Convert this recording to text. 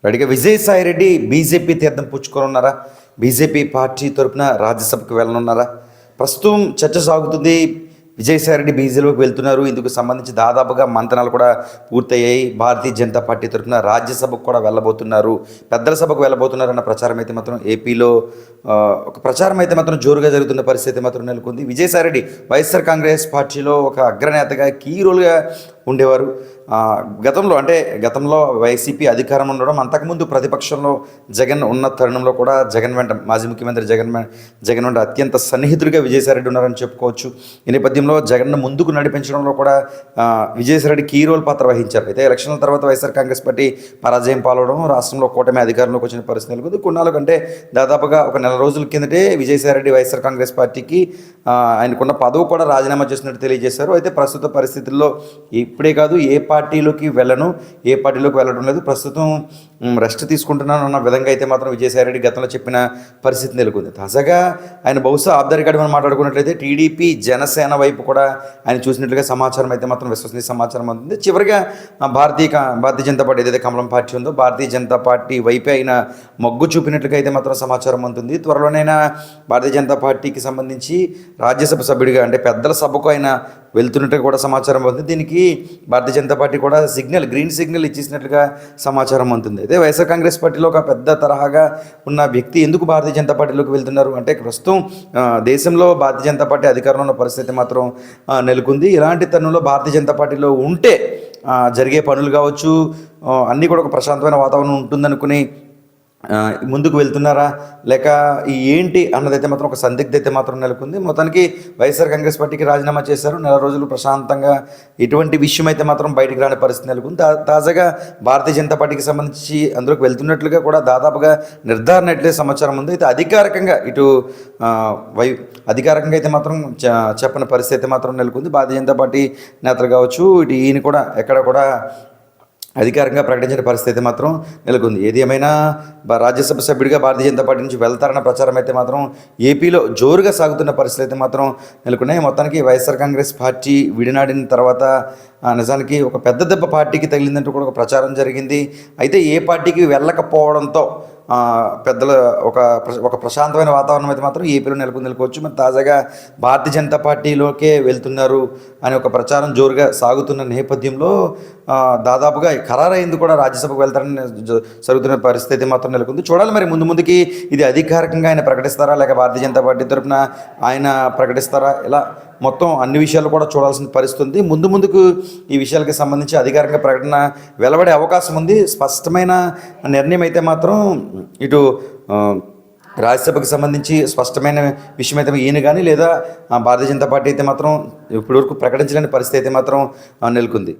రెడీగా విజయసాయిరెడ్డి బీజేపీ తీర్థం పుచ్చుకోనున్నారా? BJP party తరపున రాజ్యసభకు వెళ్ళనున్నారా? ప్రస్తుతం చర్చ సాగుతుంది. విజయసాయిరెడ్డి బీజేపీలోకి వెళ్తున్నారు. ఇందుకు సంబంధించి దాదాపుగా మంతనాలు కూడా పూర్తయ్యాయి. భారతీయ జనతా పార్టీ తరఫున రాజ్యసభకు కూడా వెళ్ళబోతున్నారు, పెద్దల సభకు వెళ్ళబోతున్నారు అన్న ప్రచారం అయితే మాత్రం ఏపీలో ఒక ప్రచారం అయితే మాత్రం జోరుగా జరుగుతున్న పరిస్థితి మాత్రం నెలకొంది. విజయసాయిరెడ్డి వైఎస్ఆర్ కాంగ్రెస్ పార్టీలో ఒక అగ్రనేతగా కీ రోల్గా ఉండేవారు. గతంలో వైసీపీ అధికారం ఉండడం, అంతకుముందు ప్రతిపక్షంలో జగన్ ఉన్న తరుణంలో కూడా జగన్ వెంట మాజీ ముఖ్యమంత్రి జగన్ వెంట అత్యంత సన్నిహితుడిగా విజయసాయిరెడ్డి ఉన్నారని చెప్పుకోవచ్చు. ఈ నేపథ్యంలో జగన్ను ముందుకు నడిపించడంలో కూడా విజయసాయిరెడ్డి కీ రోల్ పాత్ర వహించారు. అయితే ఎలక్షన్ల తర్వాత వైఎస్ఆర్ కాంగ్రెస్ పార్టీ పరాజయం పాల్గొనడం, రాష్ట్రంలో కూటమి అధికారంలోకి వచ్చిన పరిస్థితి నెలకొంది. కొన్నాళ్ళ కంటే దాదాపుగా ఒక నెల రోజుల కిందటే విజయసాయిరెడ్డి వైఎస్ఆర్ కాంగ్రెస్ పార్టీకి ఆయనకున్న పదవి కూడా రాజీనామా చేసినట్టు తెలియజేశారు. అయితే ప్రస్తుత పరిస్థితుల్లో ఇప్పుడే కాదు, ఏ పార్టీలోకి వెళ్ళడం లేదు, ప్రస్తుతం రెస్ట్ తీసుకుంటున్నాను అన్న విధంగా అయితే మాత్రం విజయసాయిరెడ్డి గతంలో చెప్పిన పరిస్థితి నెలకొంది. తాజాగా ఆయన బహుశా ఆఫ్ ద రికార్డ్ మనం మాట్లాడుకున్నట్లయితే టీడీపీ జనసేన వైపు కూడా ఆయన చూసినట్లుగా సమాచారం అయితే మాత్రం విశ్వసనీయ సమాచారం అవుతుంది. చివరిగా భారతీయ జనతా పార్టీ ఏదైతే కమలం పార్టీ ఉందో భారతీయ జనతా పార్టీ వైపే ఆయన మొగ్గు చూపినట్లుగా అయితే మాత్రం సమాచారం ఉంటుంది. త్వరలోనైనా భారతీయ జనతా పార్టీకి సంబంధించి రాజ్యసభ సభ్యుడిగా అంటే పెద్దల సభకు ఆయన వెళ్తున్నట్టుగా కూడా సమాచారం అవుతుంది. దీనికి భారతీయ జనతా పార్టీ కూడా గ్రీన్ సిగ్నల్ ఇచ్చేసినట్లుగా సమాచారం ఉంటుంది. అయితే వైఎస్ఆర్ కాంగ్రెస్ పార్టీలో ఒక పెద్ద తరహాగా ఉన్న వ్యక్తి ఎందుకు భారతీయ జనతా పార్టీలోకి వెళ్తున్నారు అంటే, ప్రస్తుతం దేశంలో భారతీయ జనతా పార్టీ అధికారంలో ఉన్న పరిస్థితి మాత్రం నెలకొంది. ఇలాంటి తరుణంలో భారతీయ జనతా పార్టీలో ఉంటే జరిగే పనులు కావచ్చు, అన్నీ కూడా ఒక ప్రశాంతమైన వాతావరణం ఉంటుందనుకుని ముందుకు వెళ్తున్నారా లేక ఏంటి అన్నదైతే మాత్రం ఒక సందిగ్ధ అయితే మాత్రం నెలకొంది. మొత్తానికి వైఎస్ఆర్ కాంగ్రెస్ పార్టీకి రాజీనామా చేశారు. నెల రోజులు ప్రశాంతంగా ఎటువంటి విషయం అయితే మాత్రం బయటికి రాని పరిస్థితి నెలకొంది. తాజాగా భారతీయ జనతా పార్టీకి సంబంధించి అందులోకి వెళ్తున్నట్లుగా కూడా దాదాపుగా నిర్ధారణ అయితే సమాచారం ఉంది. అయితే అధికారికంగా అయితే మాత్రం చెప్పని పరిస్థితి అయితే మాత్రం నెలకొంది. భారతీయ జనతా పార్టీ నేతలు కావచ్చు, ఈయన కూడా ఎక్కడ కూడా అధికారంగా ప్రకటించిన పరిస్థితి మాత్రం నెలకొంది. ఏది ఏమైనా రాజ్యసభ సభ్యుడిగా భారతీయ జనతా పార్టీ నుంచి వెళ్తారన్న ప్రచారం అయితే మాత్రం ఏపీలో జోరుగా సాగుతున్న పరిస్థితి అయితే మాత్రం నెలకొన్నాయి. మొత్తానికి వైఎస్ఆర్ కాంగ్రెస్ పార్టీ విడినాడిన తర్వాత నిజానికి ఒక పెద్ద దెబ్బ పార్టీకి తగిలిందంటూ కూడా ఒక ప్రచారం జరిగింది. అయితే ఏ పార్టీకి వెళ్ళకపోవడంతో పెద్దల ఒక ప్రశాంతమైన వాతావరణం అయితే మాత్రం ఏపీలో నెలకొచ్చు. మరి తాజాగా భారతీయ జనతా పార్టీలోకే వెళ్తున్నారు అనే ఒక ప్రచారం జోరుగా సాగుతున్న నేపథ్యంలో దాదాపుగా ఖరారైంది కూడా రాజ్యసభకు వెళ్తారని జరుగుతున్న పరిస్థితి మాత్రం నెలకొంది. చూడాలి మరి ముందుకి ఇది అధికారికంగా ఆయన ప్రకటిస్తారా లేక భారతీయ జనతా పార్టీ తరఫున ఆయన ప్రకటిస్తారా, ఇలా మొత్తం అన్ని విషయాలు కూడా చూడాల్సిన పరిస్థితి ఉంది. ముందుకు ఈ విషయాలకి సంబంధించి అధికారిక ప్రకటన వెలువడే అవకాశం ఉంది. స్పష్టమైన నిర్ణయం అయితే మాత్రం ఇటు రాజ్యసభకు సంబంధించి స్పష్టమైన విషయం అయితే ఈయన కానీ లేదా భారతీయ జనతా పార్టీ అయితే మాత్రం ఇప్పటివరకు ప్రకటించలేని పరిస్థితి అయితే మాత్రం నెలకొంది.